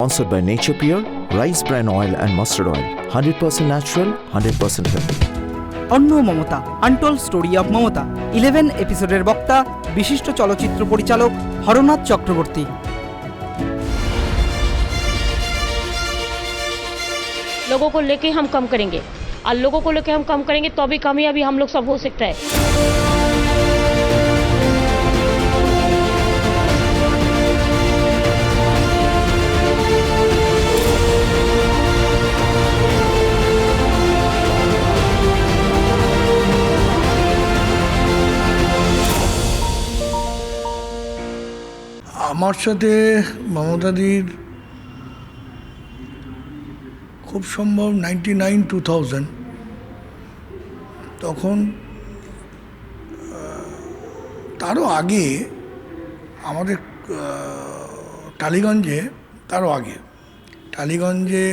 sponsored by Nature Pure, rice bran oil and mustard oil, 100% natural, 100% healthy. অন্য Mamata, untold story of Mamata 11 এপিসোডের বক্তা বিশিষ্ট চলচ্চিত্র পরিচালক হরনাথ চক্রবর্তী। लोगों को लेके हम कम करेंगे और लोगों को लेके हम कम करेंगे तो भी कामयाबी हम लोग सब हो सकता है। আমার সাথে মমতাদির খুব সম্ভব 99-2000 তখন তারও আগে আমাদের টালিগঞ্জে টালিগঞ্জে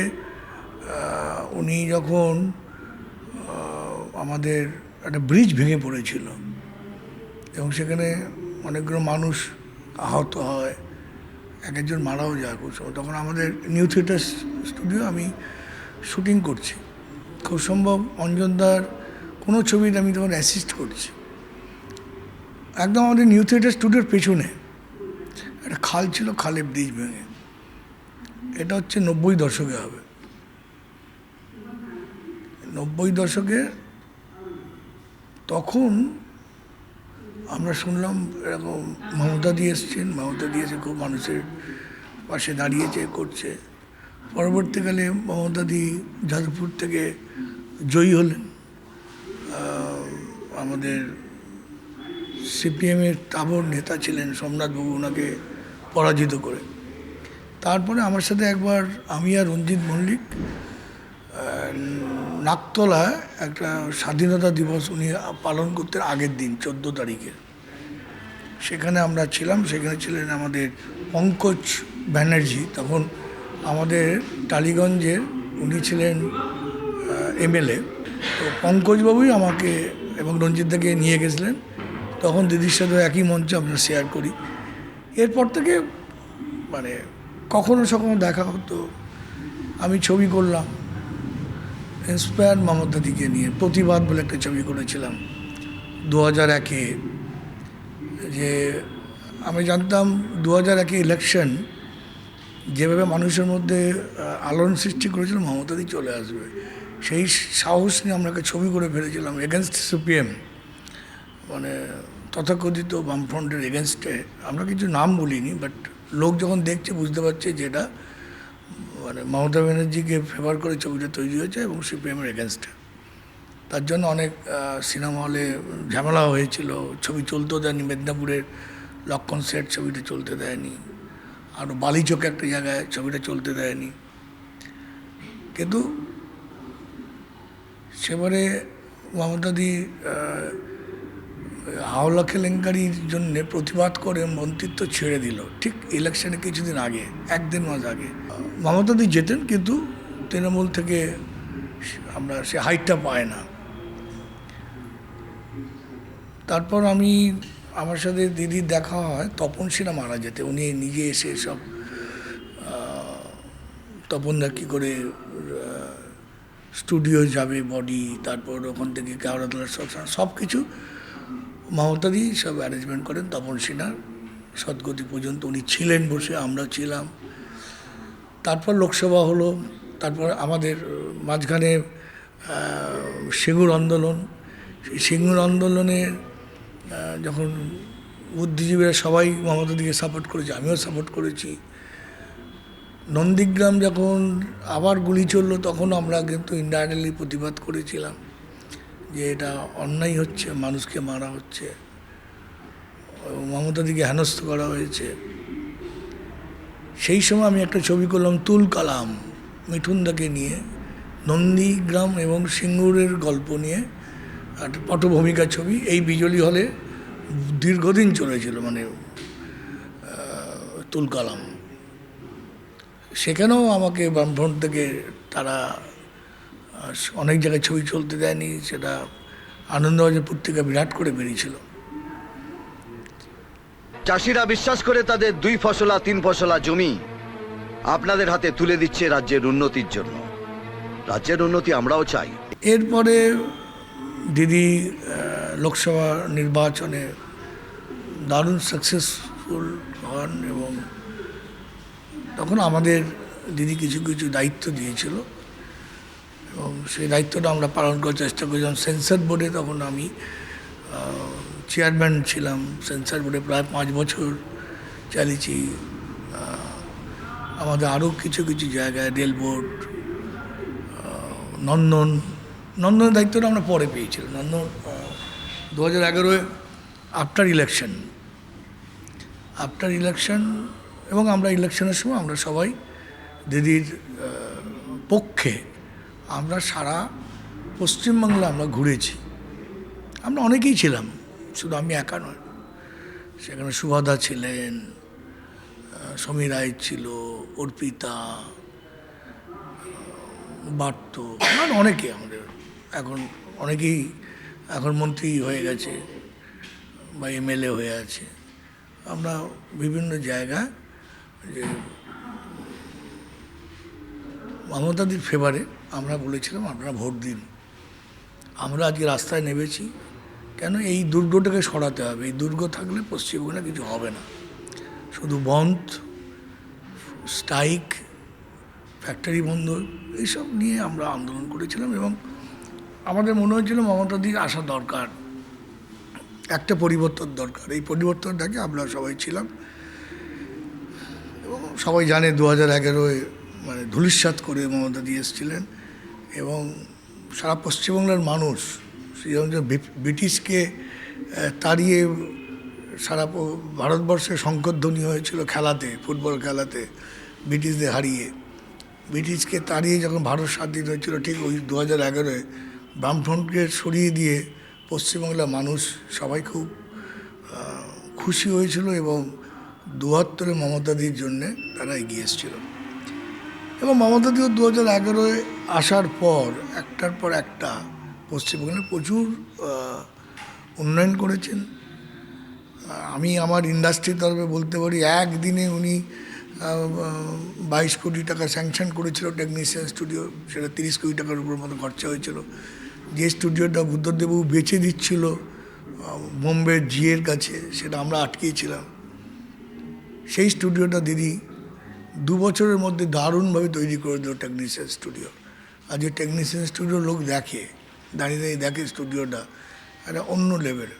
উনি যখন আমাদের একটা ব্রিজ ভেঙে পড়েছিল এবং সেখানে অনেকগুলো মানুষ আহত হয়, একজন মারাও যায় খুব সময়। তখন আমাদের নিউ থিয়েটার স্টুডিও আমি শুটিং করছি, খুব সম্ভব অঞ্জনদার কোনো ছবিতে আমি তখন অ্যাসিস্ট করছি। একদম আমাদের নিউ থিয়েটার স্টুডিওর পেছনে একটা খাল ছিল, খালে ব্রিজ ভেঙে। এটা হচ্ছে 90 দশকে হবে। 90 দশকে তখন আমরা শুনলাম এরকম মমতাদি এসছেন, মমতাদি এসে খুব মানুষের পাশে দাঁড়িয়েছে, করছে। পরবর্তীকালে মমতাদি যাদবপুর থেকে জয়ী হলেন, আমাদের সিপিএমের তাবড় নেতা ছিলেন সোমনাথবাবু, ওনাকে পরাজিত করে। তারপরে আমার সাথে একবার আমি আর রঞ্জিত মল্লিক নাকতলায় একটা স্বাধীনতা দিবস উনি পালন করতে আগের দিন 14 তারিখে সেখানে আমরা ছিলাম। সেখানে ছিলেন আমাদের পঙ্কজ ব্যানার্জি, তখন আমাদের টালিগঞ্জের উনি ছিলেন এমএলএ। তো পঙ্কজবাবুই আমাকে এবং রঞ্জিতদাকে নিয়ে গেছিলেন। তখন দিদির সাথে একই মঞ্চ আমরা শেয়ার করি। এরপর থেকে মানে কখনো সখনো দেখা হতো। আমি ছবি করলাম ইন্সপায়ার মমতাদিকে নিয়ে, প্রতিবাদ বলে একটা ছবি করেছিলাম 2001-এ। যে আমি জানতাম 2001-এ ইলেকশন যেভাবে মানুষের মধ্যে আলোড়ন সৃষ্টি করেছিল, মমতাদি চলে আসবে, সেই সাহস নিয়ে আমরা একটা ছবি করে ফেলেছিলাম এগেনস্ট সিপিএম, মানে তথাকথিত বামফ্রন্টের এগেনস্টে। আমরা কিছু নাম বলিনি, বাট লোক যখন দেখছে বুঝতে পারছে যে এটা মানে মমতা ব্যানার্জিকে ফেভার করে ছবিটা তৈরি হয়েছে এবং সিপিএমের এগেনস্টে। তার জন্য অনেক সিনেমা হলে ঝামেলা হয়েছিল, ছবি চলতেও দেয়নি। মেদিনীপুরের লক্ষণ সেট ছবিটা চলতে দেয়নি, আরও বালিচকে একটা জায়গায় ছবিটা চলতে দেয়নি। কিন্তু সেবারে মমতাদি হাওলা কেলেঙ্কারির জন্যে প্রতিবাদ করে মন্ত্রিত্ব ছেড়ে দিল ঠিক ইলেকশনে কিছুদিন আগে, 1-1.5 মাস আগে। মমতাদি যেতেন, কিন্তু তৃণমূল থেকে আমরা সে হাইটটা পায় না। তারপর আমার সাথে দিদির দেখা হয়, তপন সিনহা মারা যেতে উনি নিজে এসে সব তপনদা কী করে স্টুডিও যাবে বডি, তারপর ওখান থেকে কেওড়াতলার সব কিছু মমতাদি সব অ্যারেঞ্জমেন্ট করেন। তপন সিনহার সদ্গতি পর্যন্ত উনি ছিলেন বসে, আমরা ছিলাম। তারপর লোকসভা হলো, তারপর আমাদের মাঝখানে সিঙ্গুর আন্দোলন। সেই সিঙ্গুর আন্দোলনে যখন বুদ্ধিজীবীরা সবাই মমতাদিকে সাপোর্ট করেছে, আমিও সাপোর্ট করেছি। নন্দীগ্রাম যখন আবার গুলি চললো, তখন আমরা কিন্তু ইনডাইরেক্টলি প্রতিবাদ করেছিলাম যে এটা অন্যায় হচ্ছে, মানুষকে মারা হচ্ছে, মমতাদিকে হেনস্থ করা হয়েছে। সেই সময় আমি একটা ছবি করলাম তুল কালাম, মিঠুনদাকে নিয়ে, নন্দীগ্রাম এবং সিঙ্গুরের গল্প নিয়ে একটা পটভূমিকা ছবি। এই বিজলি হলে দীর্ঘদিন চলেছিল, মানে তুল কালাম। সেখানেও আমাকে বামফ্রন্ট থেকে তারা অনেক জায়গায় ছবি চলতে দেয়নি, সেটা আনন্দবাজার পত্রিকা বিরাট করে বেরিয়েছিল। চাষিরা বিশ্বাস করে তাদের 2 ফসলা 3 ফসলা জমি আপনাদের হাতে তুলে দিচ্ছে রাজ্যের উন্নতির জন্য। রাজ্যের উন্নতি আমরাও চাই। এরপরে দিদি লোকসভা নির্বাচনে দারুণ সাকসেসফুল হন এবং তখন আমাদের দিদি কিছু কিছু দায়িত্ব দিয়েছিল এবং সেই দায়িত্বটা আমরা পালন করার চেষ্টা করি। যেমন সেন্সর বোর্ডে তখন আমি চেয়ারম্যান ছিলাম, সেন্সর বোর্ডে প্রায় 5 বছর চালিয়েছি। আমাদের আরও কিছু কিছু জায়গায় রেল বোর্ড, নন্দনের দায়িত্বটা আমরা পরে পেয়েছিলাম। নন্দন 2011 আফটার ইলেকশন এবং আমরা ইলেকশনের সময় আমরা সবাই দিদির পক্ষে আমরা সারা পশ্চিমবাংলা আমরা ঘুরেছি। আমরা অনেকেই ছিলাম, শুধু আমি একা নয়। সেখানে সুভাদা ছিলেন, সমীর রায় ছিল, অর্পিতা, বার্ত, মানে অনেকে আমাদের অনেকেই এখন মন্ত্রী হয়ে গেছে বা এমএলএ হয়ে আছে। আমরা বিভিন্ন জায়গায় যে মমতাদির ফেভারে আমরা বলেছিলাম আপনারা ভোট দিন। আমরা আজকে রাস্তায় নেমেছি কেন, এই দুর্গটাকে সরাতে হবে। এই দুর্গ থাকলে পশ্চিমবঙ্গে কিছু হবে না। শুধু বন্ধ, স্ট্রাইক, ফ্যাক্টরি বন্ধ, এইসব নিয়ে আমরা আন্দোলন করেছিলাম এবং আমাদের মনে হয়েছিল মমতাদির আসা দরকার, একটা পরিবর্তন দরকার। এই পরিবর্তনটাকে আমরা সবাই ছিলাম এবং সবাই জানে 2011 মানে ধূলিসাৎ করে মমতাদি এসেছিলেন এবং সারা পশ্চিমবাংলার মানুষ ব্রিটিশকে তাড়িয়ে সারা ভারতবর্ষে শঙ্করধ্বনি হয়েছিল খেলাতে, ফুটবল খেলাতে, ব্রিটিশদের হারিয়ে। ব্রিটিশকে তাড়িয়ে যখন ভারত স্বাধীন হয়েছিল, ঠিক ওই 2011 বামফ্রন্টকে সরিয়ে দিয়ে পশ্চিমবাংলার মানুষ সবাই খুব খুশি হয়েছিল এবং দুহাত্তরে মমতাদির জন্যে তারা এগিয়ে এসেছিল। এবং মমতাদিও 2011 আসার পর একটার পর একটা পশ্চিমবঙ্গে প্রচুর উন্নয়ন করেছেন। আমি আমার ইন্ডাস্ট্রির তরফে বলতে পারি, একদিনে উনি 22 কোটি টাকা স্যাংশন করেছিল টেকনিশিয়ান স্টুডিও, সেটা 30 কোটি টাকার উপর মতো খরচা হয়েছিল। যে স্টুডিওটা বুদ্ধদেববাবু বেচে দিচ্ছিল বোম্বে জিএর কাছে, সেটা আমরা আটকিয়েছিলাম। সেই স্টুডিওটা দিদি 2 বছরের মধ্যে দারুণভাবে তৈরি করে দিল টেকনিশিয়ান স্টুডিও। আর যে টেকনিশিয়ান স্টুডিও লোক দেখে, দাঁড়িয়ে দাঁড়িয়ে দেখে স্টুডিওটা, একটা অন্য লেভেল।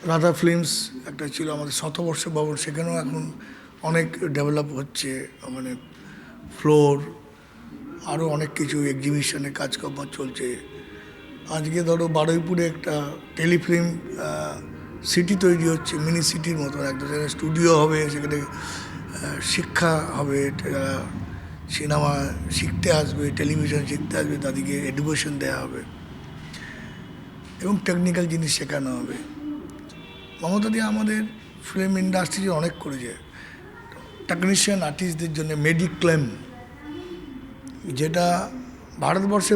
রাধা ফিল্মস একটা ছিল আমাদের শতবর্ষ ভবন, সেখানেও এখন অনেক ডেভেলপ হচ্ছে, মানে ফ্লোর, আরও অনেক কিছু এক্সিবিশনে কাজকর্ম চলছে। আজকে ধরো বারুইপুরে একটা টেলিফিল্ম সিটি তৈরি হচ্ছে, মিনি সিটির মতো একটা, সেখানে স্টুডিও হবে, সেখানে শিক্ষা হবে, সিনেমা শিখতে আসবে, টেলিভিশন শিখতে আসবে, তাদেরকে এডুকেশন দেওয়া হবে এবং টেকনিক্যাল জিনিস শেখানো হবে। মমতাদি আমাদের ফিল্ম ইন্ডাস্ট্রি অনেক করেছে। টেকনিশিয়ান আর্টিস্টদের জন্য মেডিক্লেম, যেটা ভারতবর্ষে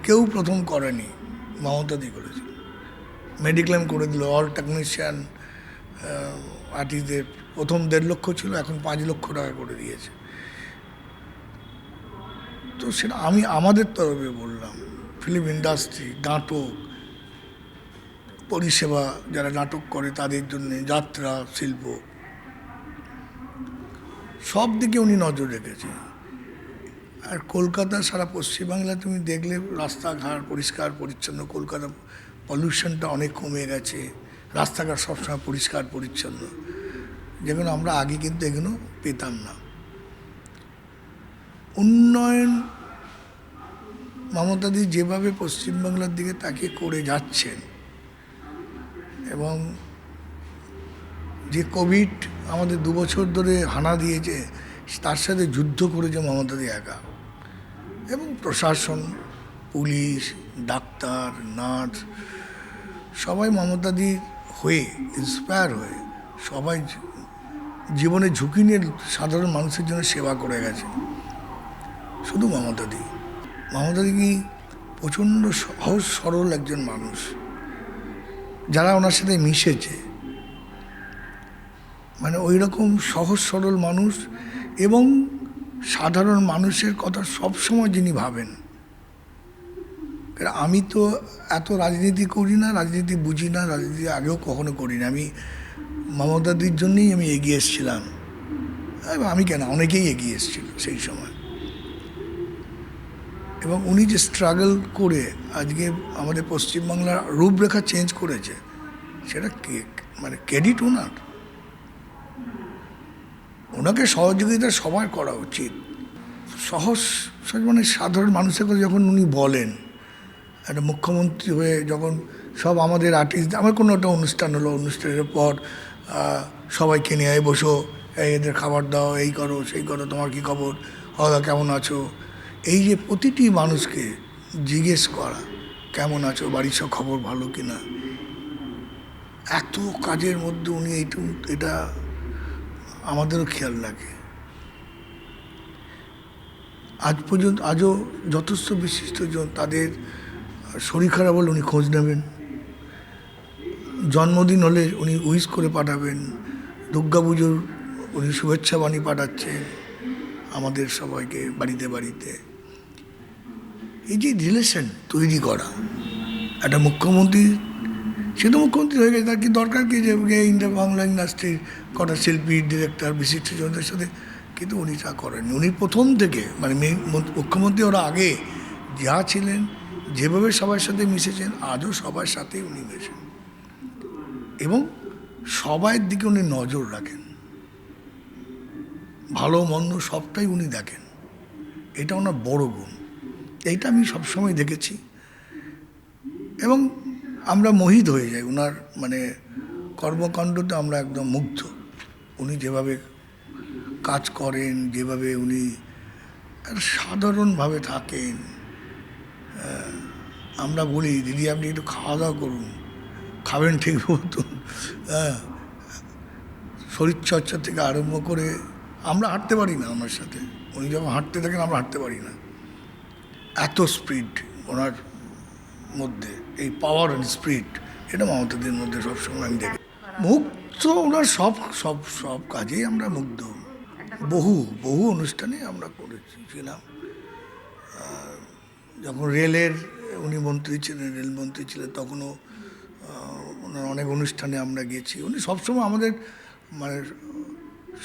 কেউ প্রথম করেনি, মমতাদি করেছে। মেডিক্লেম করে দিল অল টেকনিশিয়ান আর্টিস্টদের। প্রথম 1.5 লক্ষ ছিল, এখন 5 লক্ষ টাকা করে দিয়েছে। তো সেটা আমি আমাদের তরফে বললাম, ফিল্ম ইন্ডাস্ট্রি, নাটক, পরিষেবা, যারা নাটক করে তাদের জন্য, যাত্রা শিল্প, সব দিকে উনি নজর রেখেছে। আর কলকাতা, সারা পশ্চিমবাংলা তুমি দেখলে রাস্তাঘাট পরিষ্কার পরিচ্ছন্ন। কলকাতা পলিউশনটা অনেক কমে গেছে, রাস্তাঘাট সবসময় পরিষ্কার পরিচ্ছন্ন, যেগুলো আমরা আগে কিন্তু এগুলো পেতাম না। উন্নয়ন মমতাদি যেভাবে পশ্চিমবাংলার দিকে তাকিয়ে করে যাচ্ছেন এবং যে কোভিড আমাদের 2 বছর ধরে হানা দিয়েছে, তার সাথে যুদ্ধ করেছে মমতাদি একা, এবং প্রশাসন, পুলিশ, ডাক্তার, নার্স সবাই মমতাদি হয়ে ইন্সপায়ার হয়ে সবাই জীবনে ঝুঁকি নিয়ে সাধারণ মানুষের জন্য সেবা করে গেছে। শুধু মমতাদি কি প্রচণ্ড সহজ সরল একজন মানুষ। যারা ওনার সাথে মিশেছে মানে ওই রকম সহজ সরল মানুষ এবং সাধারণ মানুষের কথা সবসময় যিনি ভাবেন। আমি তো এত রাজনীতি করি না, রাজনীতি বুঝি না, রাজনীতি আগেও কখনো করি না। আমি মমতাদির জন্যই আমি এগিয়ে এসেছিলাম। আমি কেন, অনেকেই এগিয়ে এসেছিল সেই সময়। এবং উনি যে স্ট্রাগল করে আজকে আমাদের পশ্চিমবাংলার রূপরেখা চেঞ্জ করেছে, সেটা মানে ক্রেডিট ওনার। ওনাকে সহযোগিতা সবার করা উচিত। সহজ মানে সাধারণ মানুষের কথা যখন উনি বলেন, একটা মুখ্যমন্ত্রী হয়ে যখন সব আমাদের আর্টিস্ট, আমার কোনো একটা অনুষ্ঠান হলো, অনুষ্ঠানের পর সবাইকে নিয়ে বসো, এদের খাবার দাও, এই করো সেই করো, তোমার কী খবর, দাদা কেমন আছো, এই যে প্রতিটি মানুষকে জিজ্ঞেস করা কেমন আছো, বাড়ির সব খবর ভালো কিনা, এত কাজের মধ্যে উনি এটা আমাদেরও খেয়াল রাখে। আজ পর্যন্ত আজও যথেষ্ট বিশিষ্টজন তাদের শরীর খারাপ হলে উনি খোঁজ নেবেন, জন্মদিন হলে উনি উইশ করে পাঠাবেন, দুর্গা পুজোর উনি শুভেচ্ছা বাণী পাঠাচ্ছেন আমাদের সবাইকে বাড়িতে বাড়িতে। এই যে রিলেশন তৈরি করা একটা মুখ্যমন্ত্রী, সে তো মুখ্যমন্ত্রী হয়ে গেছে, তার কি দরকার কি যে বাংলা ইন্ডাস্ট্রির কটা শিল্পী, ডিরেক্টর, বিশিষ্টজনদের সাথে, কিন্তু উনি তা করেননি। উনি প্রথম থেকে মানে মুখ্যমন্ত্রী ওরা আগে যা ছিলেন, যেভাবে সবার সাথে মিশেছেন, আজও সবার সাথেই উনি মেশেন এবং সবার দিকে উনি নজর রাখেন, ভালো মন্দ সবটাই উনি দেখেন। এটা ওনার বড় গুণ, এইটা আমি সবসময় দেখেছি এবং আমরা মোহিত হয়ে যাই ওনার মানে কর্মকাণ্ডতে, আমরা একদম মুগ্ধ। উনি যেভাবে কাজ করেন, যেভাবে উনি সাধারণভাবে থাকেন, আমরা বলি দিদি আপনি একটু খাওয়া দাওয়া করুন, খাবেন ঠিক মতো, শরীরচর্চা থেকে আরম্ভ করে আমরা হাঁটতে পারি না ওনার সাথে, উনি যখন হাঁটতে থাকেন আমরা হাঁটতে পারি না, এত স্পিড ওনার মধ্যে, এই পাওয়ার অ্যান্ড স্পিড, এটা মমতাদের মধ্যে সবসময় আমি দেখি। মুগ্ধ ওনার সব সব সব কাজেই আমরা মুগ্ধ। বহু বহু অনুষ্ঠানে আমরা করেছিলাম। যখন রেলের উনি মন্ত্রী ছিলেন, রেলমন্ত্রী ছিলেন, তখনও ওনার অনেক অনুষ্ঠানে আমরা গেছি। উনি সবসময় আমাদের মানে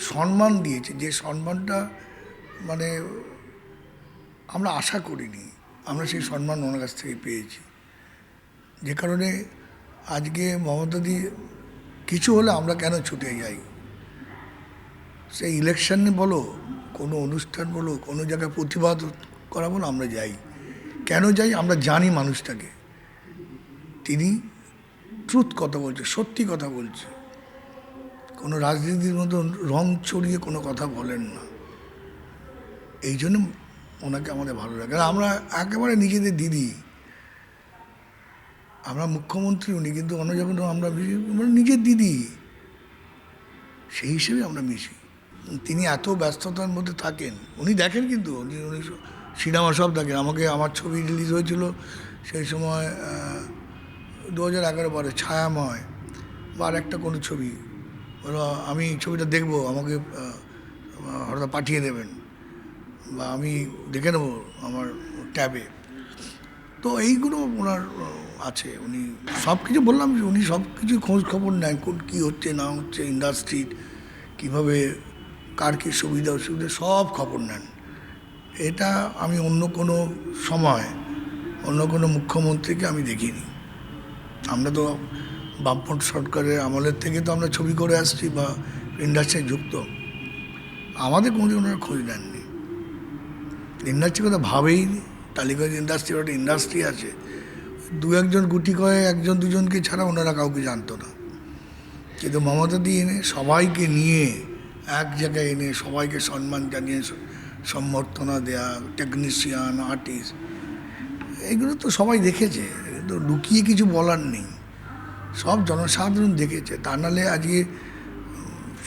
সম্মান দিয়েছে, যে সম্মানটা মানে আমরা আশা করিনি, আমরা সেই সম্মান ওনার কাছ থেকে পেয়েছি। যে কারণে আজকে মমতাদি কিছু হলে আমরা কেন ছুটে যাই, সেই ইলেকশনে বলো, কোনো অনুষ্ঠান বলো, কোনো জায়গায় প্রতিবাদ করা বলো, আমরা যাই। কেন যাই? আমরা জানি মানুষটাকে, তিনি ট্রুথ কথা বলছে, সত্যি কথা বলছে, কোনো রাজনীতির মতন রং চড়িয়ে কোনো কথা বলেন না। এই জন্য ওনাকে আমাদের ভালো লাগে। আর আমরা একেবারে নিজেদের দিদি, আমরা মুখ্যমন্ত্রী উনি, কিন্তু অন্য যখন আমরা নিজের দিদি, সেই হিসেবে আমরা মিশি। তিনি এত ব্যস্ততার মধ্যে থাকেন, উনি দেখেন, কিন্তু উনি সিনেমা সব দেখেন। আমার ছবি রিলিজ হয়েছিল সেই সময় 2011 পরে ছায়াময় বা আর একটা কোনো ছবি, আমি ছবিটা দেখবো, আমাকে হঠাৎ পাঠিয়ে দেবেন বা আমি দেখে নেবো আমার ট্যাবে। তো এইগুলো ওনার আছে, উনি সব কিছু, বললাম যে উনি সব কিছু খোঁজ খবর নেন, কোন কী হচ্ছে না হচ্ছে ইন্ডাস্ট্রির, কীভাবে কার কী সুবিধা অসুবিধা সব খবর নেন। এটা আমি অন্য কোনো সময় অন্য কোনো মুখ্যমন্ত্রীকে আমি দেখিনি। আমরা তো বামপন্থ সরকারের আমলের থেকে তো আমরা ছবি করে আসছি বা ইন্ডাস্ট্রি যুক্ত, আমাদের কোনোদিন ওনারা খোঁজ নেননি, ইন্ডাস্ট্রির কথা ভাবেইনি। টালিগঞ্জ ইন্ডাস্ট্রি একটা ইন্ডাস্ট্রি আছে, দু একজন গুটি কয়ে একজন দুজনকে ছাড়া ওনারা কাউকে জানতো না। কিন্তু মমতা দিয়ে এনে সবাইকে নিয়ে এক জায়গায় এনে সবাইকে সম্মান জানিয়ে সম্বর্ধনা দেয়া, টেকনিশিয়ান, আর্টিস্ট, এগুলো তো সবাই দেখেছে, তো লুকিয়ে কিছু বলার নেই, সব জনসাধারণ দেখেছে। তা নাহলে আজকে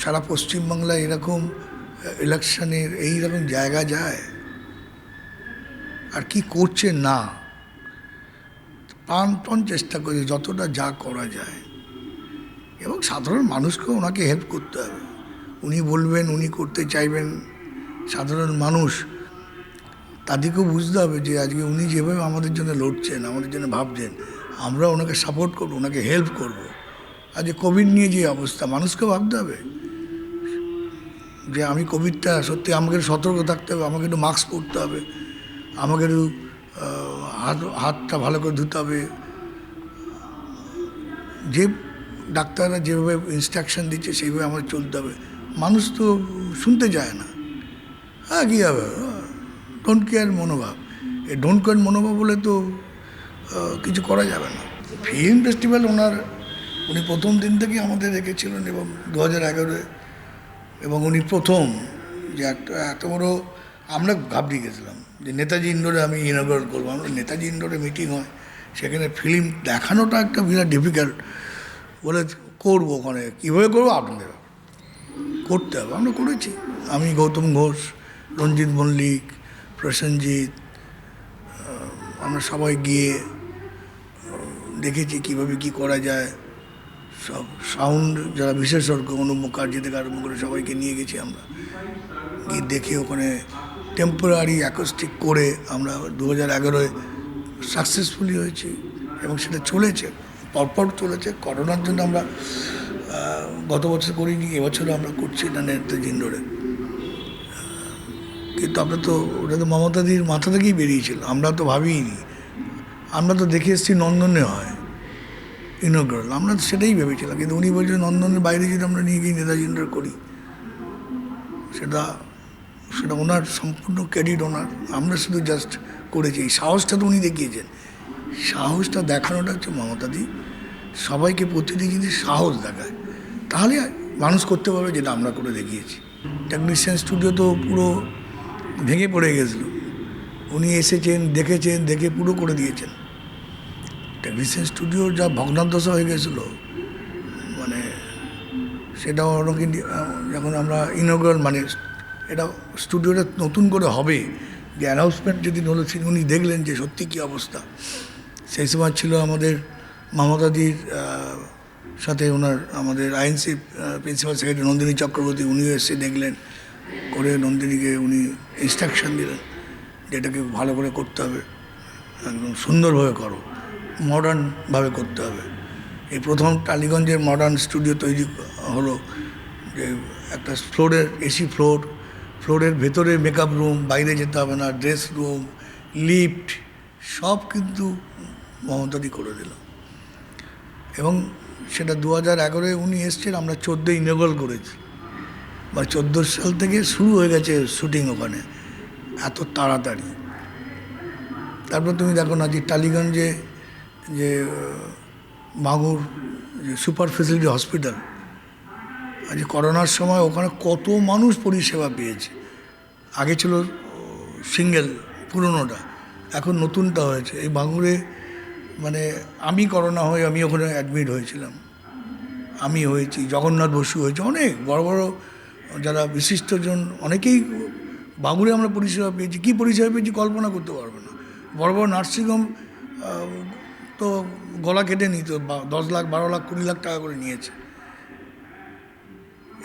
সারা পশ্চিমবাংলায় এরকম ইলেকশনের এইরকম জায়গা যায়, আর কি করছে না, প্রাণপণ চেষ্টা করে যতটা যা করা যায়, এবং সাধারণ মানুষকেও ওনাকে হেল্প করতে হবে। উনি বলবেন, উনি করতে চাইবেন, সাধারণ মানুষ তাদেরকেও বুঝতে হবে যে আজকে উনি যেভাবে আমাদের জন্য লড়ছেন, আমাদের জন্য ভাবছেন, আমরা ওনাকে সাপোর্ট করবো, ওনাকে হেল্প করব। আজকে কোভিড নিয়ে যে অবস্থা, মানুষকে ভাবতে হবে যে আমি কোভিডটা সত্যি আমাকে সতর্ক থাকতে হবে, আমাকে একটু মাস্ক পরতে হবে, আমাকে একটু হাতটা ভালো করে ধুতে হবে, যে ডাক্তাররা যেভাবে ইনস্ট্রাকশন দিচ্ছে সেইভাবে আমাদের চলতে হবে। মানুষ তো শুনতে চায় না। হ্যাঁ, কী হবে, ডোন্ট কেয়ার মনোভাব। এই ডোন্ট কেয়ার মনোভাব বলে তো কিছু করা যাবে না। ফিল্ম ফেস্টিভ্যাল উনি প্রথম দিন থেকেই আমাদের রেখেছিলেন, এবং 2011 এবং উনি প্রথম যে একটা এত বড়, আমরা ঘাবড়ে গেছিলাম যে নেতাজি ইন্ডোরে আমি ইনগ্রেট করবো। আমরা নেতাজি ইন্ডোরে মিটিং হয়, সেখানে ফিল্ম দেখানোটা একটা বিরাট ডিফিকাল্ট, বলে করবো ওখানে কীভাবে করবো, আপনাদের করতে হবে। আমরা করেছি, আমি, গৌতম ঘোষ, রঞ্জিত মল্লিক, প্রসেনজিৎ, আমরা সবাই গিয়ে দেখেছি কীভাবে কী করা যায়। সব সাউন্ড যারা বিশেষজ্ঞ, অনুপ মুখার্জি থেকে আরম্ভ করে সবাইকে নিয়ে গেছি আমরা, গিয়ে দেখে ওখানে টেম্পোরারি অ্যাকোস্টিক করে আমরা 2011 সাকসেসফুলি হয়েছি, এবং সেটা চলেছে, পরপর চলেছে। করোনার জন্য আমরা গত বছর করিনি, এবছরও আমরা করছি না নেতাজি ইন্ডোরে। কিন্তু আমরা তো ওটা তো মমতাদির মাথা থেকেই বেরিয়েছিল, আমরা তো ভাবিনি। আমরা তো দেখে এসেছি নন্দনে হয় ইনগ্রাল, আমরা তো সেটাই ভেবেছিলাম। কিন্তু উনি বলছেন নন্দনের বাইরে যদি আমরা নিয়ে গিয়ে নেতাজি ইন্ডোর করি, সেটা ওনার সম্পূর্ণ ক্রেডিট ওনার। আমরা শুধু জাস্ট করেছি, এই সাহসটা তো উনি দেখিয়েছেন। সাহসটা দেখানোটা হচ্ছে মমতাদি, সবাইকে প্রতিদিন যদি সাহস দেখায়, তাহলে মানুষ করতে পারবে যেটা আমরা করে দেখিয়েছি। টেকনিশিয়ান স্টুডিও তো পুরো ভেঙে পড়ে গেছিল, উনি এসেছেন, দেখেছেন, দেখে পুরো করে দিয়েছেন। টেকনিশিয়ান স্টুডিওর যা ভগ্নাদশা হয়ে গেছিলো, মানে সেটা ওনাকে যখন আমরা ইনগ্রাল, মানে এটা স্টুডিওটা নতুন করে হবে, যে অ্যানাউন্সমেন্ট যেদিন হলো সেদিন উনি দেখলেন যে সত্যি কী অবস্থা। সেই সময় ছিল আমাদের মামাতাদির সাথে আমাদের INC principal secretary Nandini Chakraborty, উনিও এসে দেখলেন, করে নন্দিনীকে উনি ইনস্ট্রাকশন দিলেন যে এটাকে ভালো করে করতে হবে, একদম সুন্দরভাবে করো, মডার্নভাবে করতে হবে। এই প্রথম টালিগঞ্জের মডার্ন স্টুডিও তৈরি হলো, যে একটা ফ্লোরের এসি ফ্লোরের ভেতরে মেকআপ রুম, বাইরে যেতে হবে না, ড্রেস রুম, লিফট, সব কিন্তু মমতাদি করে দিল। এবং সেটা 2011 উনি এসছেন, আমরা 14 ইনগ্রাল করেছি, বা 14 সাল থেকে শুরু হয়ে গেছে শুটিং ওখানে, এত তাড়াতাড়ি। তারপর তুমি দেখো না যে টালিগঞ্জে যে মাগুর যে সুপার ফেসিলিটি হসপিটাল, আজ করোনার সময় ওখানে কত মানুষ পরিষেবা পেয়েছে। আগে ছিল সিঙ্গেল পুরনোটা, এখন নতুনটা হয়েছে। এই মাগুরে মানে আমি করোনা হয়ে আমি ওখানে অ্যাডমিট হয়েছিলাম, আমি হয়েছি, জগন্নাথ বসু হয়েছে, অনেক বড় বড় যারা বিশিষ্টজন অনেকেই বাগুড়ে আমরা পরিষেবা পেয়েছি। কী পরিষেবা পেয়েছি কল্পনা করতে পারবে না। বড় বড় নার্সিংহোম তো গলা কেটে নিত, 10 লাখ 12 লাখ 20 লাখ টাকা করে নিয়েছে,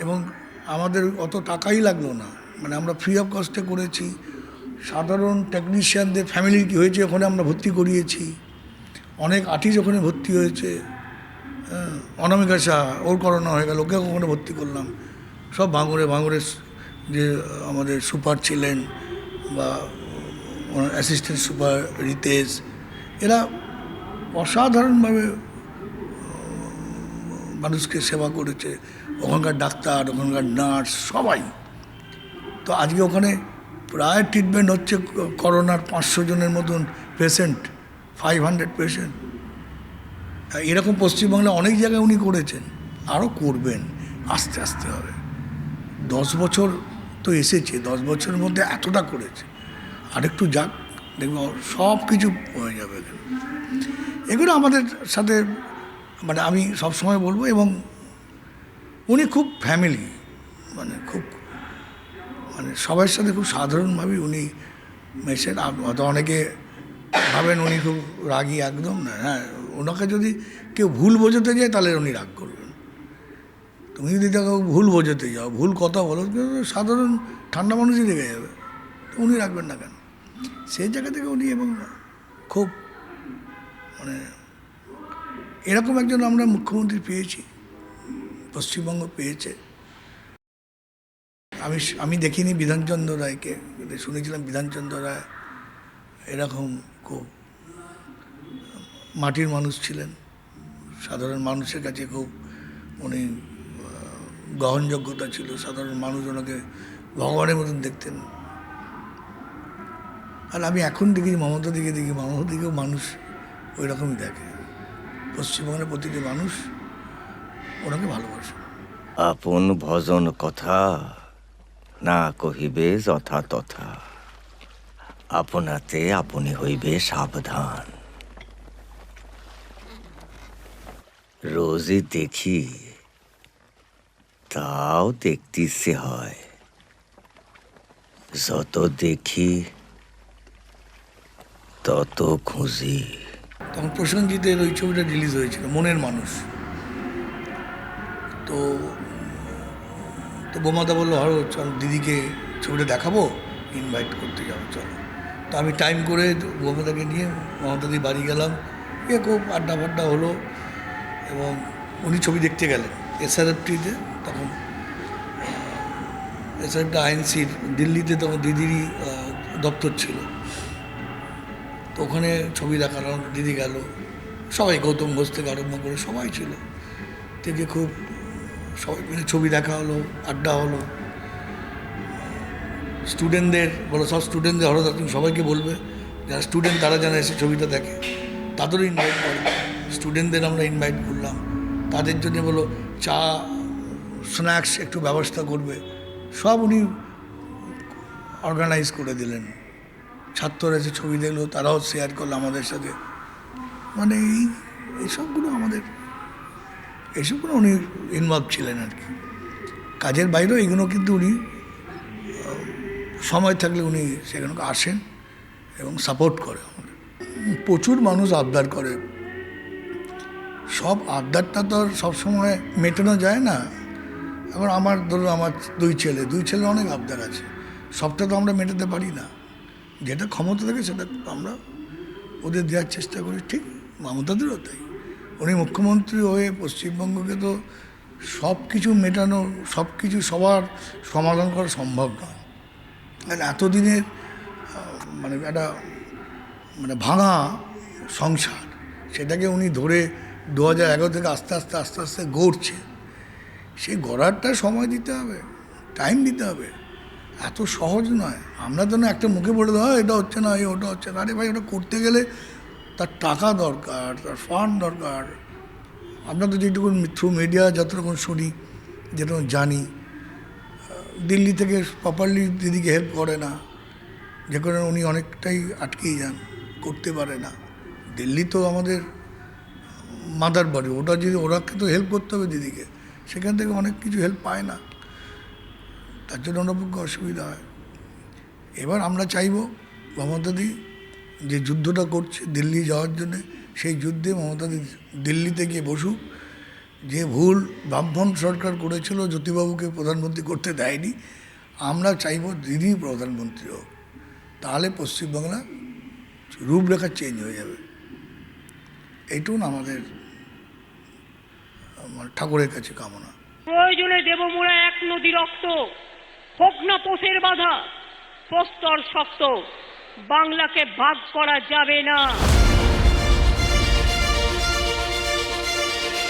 এবং আমাদের অত টাকাই লাগলো না, মানে আমরা ফ্রি অফ কস্টে করেছি। সাধারণ টেকনিশিয়ানদের ফ্যামিলি কী হয়েছে ওখানে আমরা ভর্তি করিয়েছি, অনেক আর্টিস্ট ওখানে ভর্তি হয়েছে। অনামিকা শাহ, ওর করোনা হয়ে গেল, ওকে ওখানে ভর্তি করলাম। সব ভাঙুরের যে আমাদের সুপার ছিলেন বা অ্যাসিস্ট্যান্ট সুপার রিতেশ, এরা অসাধারণভাবে মানুষকে সেবা করেছে। ওখানকার ডাক্তার, ওখানকার নার্স, সবাই। তো আজকে ওখানে প্রায় ট্রিটমেন্ট হচ্ছে করোনার 500 জনের মতন পেশেন্ট, 500 পেশেন্ট। এরকম পশ্চিমবাংলায় অনেক জায়গায় উনি করেছেন, আরও করবেন, আস্তে আস্তে হবে। 10 বছর তো এসেছে, 10 বছরের মধ্যে এতটা করেছে, আরেকটু যাক, দেখবে সব কিছু হয়ে যাবে। এগুলো আমাদের সাথে, মানে আমি সবসময় বলবো। এবং উনি খুব ফ্যামিলি, মানে খুব, মানে সবার সাথে খুব সাধারণভাবেই উনি মেশেন। হয়তো অনেকে ভাবেন উনি খুব রাগী, একদম না। হ্যাঁ, ওনাকে যদি কেউ ভুল বোঝাতে যায় তাহলে উনি রাগ করবেন। তো তুমি যদি তাকে ভুল বোঝাতে যাও, ভুল কথা বলো, সাধারণ ঠান্ডা মানুষই রেগে যাবে, তো উনি রাখবেন না কেন? সেই জায়গা থেকে উনি এবং খুব মানে এরকম একজন আমরা মুখ্যমন্ত্রী পেয়েছি, পশ্চিমবঙ্গ পেয়েছে। আমি দেখিনি বিধানচন্দ্র রায়কে, শুনেছিলাম বিধানচন্দ্র রায় এরকম খুব মাটির মানুষ ছিলেন, সাধারণ মানুষের কাছে খুব উনি গ্রহণযোগ্যতা ছিল, সাধারণ মানুষ ওনাকে ভগবানের মতন দেখতেন। আর আমি এখন দেখি মমতা দিকে মমতা দিকেও মানুষ ওই রকমই দেখে, পশ্চিমবঙ্গের প্রতিটি মানুষ ওনাকে ভালোবাসে। আপন ভজন কথা না কহিবে যথা তথা, আপনাতে আপনি হইবে সাবধান। রোজই দেখি, তাও দেখতে ইচ্ছে হয়, যত দেখি তত খুঁজি। তখন প্রসেনজিতের ওই ছবিটা রিলিজ হয়েছিল, মনের মানুষ। তো বোমাদা বললো, হরো চল দিদিকে ছবিটা দেখাবো, ইনভাইট করতে যাবো চলো। তো আমি টাইম করে বোমাদাকে নিয়ে মমতাদি বাড়ি গেলাম, খুব আড্ডা ফাড্ডা হলো এবং উনি ছবি দেখতে গেলেন SRFTতে। তখন SRFT আইএনসির দিল্লিতে তখন দিদিরই দপ্তর ছিল, তো ওখানে ছবি দেখানো, দিদি গেল, সবাই গৌতম ঘোষ থেকে আরম্ভ করে সবাই ছিল, থেকে খুব সবাই মিলে ছবি দেখা হলো, আড্ডা হলো। স্টুডেন্টদের বলো, সব স্টুডেন্টদের হঠাৎ তুমি সবাইকে বলবে, যারা স্টুডেন্ট তারা যেন এসে ছবিটা দেখে, তাদেরও ইনভাইট করে। স্টুডেন্টদের আমরা ইনভাইট করলাম, তাদের জন্য বলো চা স্ন্যাক্স একটু ব্যবস্থা করবে, সব উনি অর্গানাইজ করে দিলেন। ছাত্ররা এসে ছবি দেখলো, তারাও শেয়ার করলো আমাদের সাথে। মানে এইসবগুলো উনি ইনভলভ ছিলেন আর কি। কাজের বাইরেও এগুলো কিন্তু উনি সময় থাকলে উনি সেখানে আসেন এবং সাপোর্ট করে আমাদের। প্রচুর মানুষ আবদার করে, সব আবদারটা তো আর সবসময় মেটানো যায় না। এখন ধরুন আমার দুই ছেলে অনেক আবদার আছে, সবটা তো আমরা মেটাতে পারি না। যেটা ক্ষমতা থাকে সেটা আমরা ওদের দেওয়ার চেষ্টা করি, ঠিক মমতাদেরও তাই। উনি মুখ্যমন্ত্রী হয়ে পশ্চিমবঙ্গকে তো সব কিছু মেটানো, সব কিছু সবার সমাধান করা সম্ভব নয়। আর এতদিনের একটা ভাঙা সংসার, সেটাকে উনি ধরে 2011 থেকে আস্তে আস্তে গড়ছে। সেই গড়ারটা সময় দিতে হবে, টাইম দিতে হবে, এত সহজ নয়। আমরা তো না একটা মুখে বলে দেওয়া এটা হচ্ছে না, ওটা হচ্ছে না। আরে ভাই, ওটা করতে গেলে তার টাকা দরকার, তার ফান্ড দরকার। আমরা তো যেটুকু থ্রু মিডিয়া যতটুকু শুনি, যেটুকু জানি, দিল্লি থেকে প্রপারলি দিদিকে হেল্প করে না, যে কারণে উনি অনেকটাই আটকেই যান, করতে পারে না। দিল্লি তো আমাদের মাদার বাড়ি, ওরাকে তো হেল্প করতে হবে দিদিকে, সেখান থেকে অনেক কিছু হেল্প পায় না, তার জন্য ওনার পক্ষে অসুবিধা হয়। এবার আমরা চাইব মমতাদি যে যুদ্ধটা করছে দিল্লি যাওয়ার জন্য, সেই যুদ্ধে মমতাদি দিল্লিতে গিয়ে বসুক। যে ভুল বামফ্রন্ট সরকার করেছিল, জ্যোতিবাবুকে প্রধানমন্ত্রী করতে দেয়নি, আমরা চাইব দিদি প্রধানমন্ত্রী হোক, তাহলে পশ্চিমবাংলা রূপরেখা চেঞ্জ হয়ে যাবে। এইটুকু আমাদের ঠাকুরের কাছে কামনা। প্রয়োজনে দেব মোরা এক নদী রক্ত, হোক না পোষের বাধা, প্রস্তর শক্ত, বাংলাকে ভাগ করা যাবে না।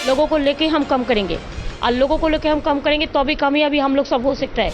लोगों को लेके हम कम करेंगे और लोगों को लेके हम कम करेंगे तो भी कामयाबी हम लोग सब हो सकता है।